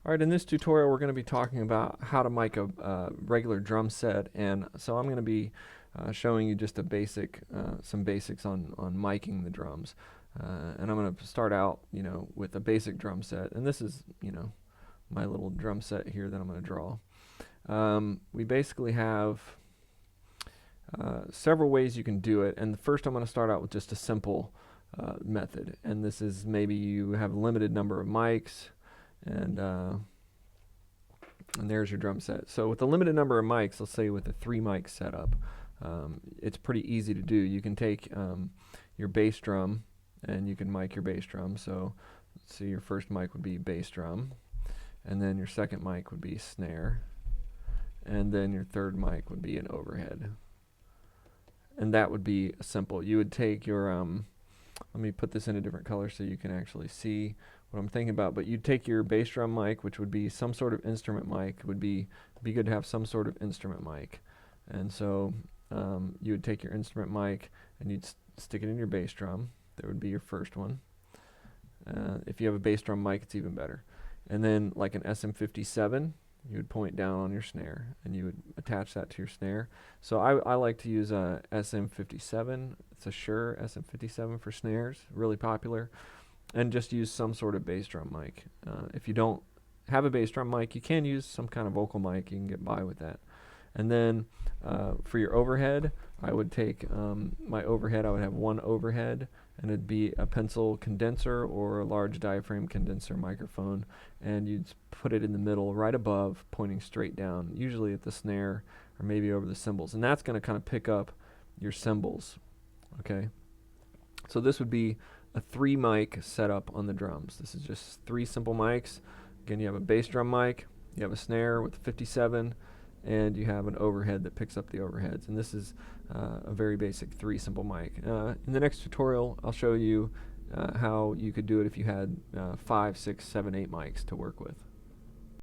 Alright, in this tutorial we're going to be talking about how to mic a regular drum set, and so I'm going to be showing you just a basic, some basics on miking the drums. And I'm going to start out, with a basic drum set, and this is, my little drum set here that I'm going to draw. We basically have several ways you can do it, and first I'm going to start out with just a simple method, and this is maybe you have a limited number of mics, and there's your drum set. So with a limited number of mics, let's say with a 3 mic setup, it's pretty easy to do. You can take your bass drum and you can mic your bass drum. So let's see, your first mic would be bass drum, and then your second mic would be snare, and then your third mic would be an overhead. And that would be simple. You would take your let me put this in a different color so you can actually see what I'm thinking about. But you'd take your bass drum mic, which would be some sort of instrument mic. Would be good to have some sort of instrument mic. And so you would take your instrument mic and you'd stick it in your bass drum. That would be your first one. If you have a bass drum mic, it's even better. And then like an SM57, you would point down on your snare and you would attach that to your snare. So I like to use a SM57. It's a Shure SM57 for snares, really popular. And just use some sort of bass drum mic. If you don't have a bass drum mic, you can use some kind of vocal mic. You can get by with that. And then for your overhead, I would take my overhead. I would have one overhead, and it'd be a pencil condenser or a large diaphragm condenser microphone, and you'd put it in the middle right above, pointing straight down, usually at the snare or maybe over the cymbals, and that's going to kind of pick up your cymbals. Okay, so this would be a 3 mic setup on the drums. This is just 3 simple mics. Again, you have a bass drum mic, you have a snare with a 57, and you have an overhead that picks up the overheads. And this is a very basic 3 simple mic. In the next tutorial, I'll show you how you could do it if you had 5, 6, 7, 8 mics to work with.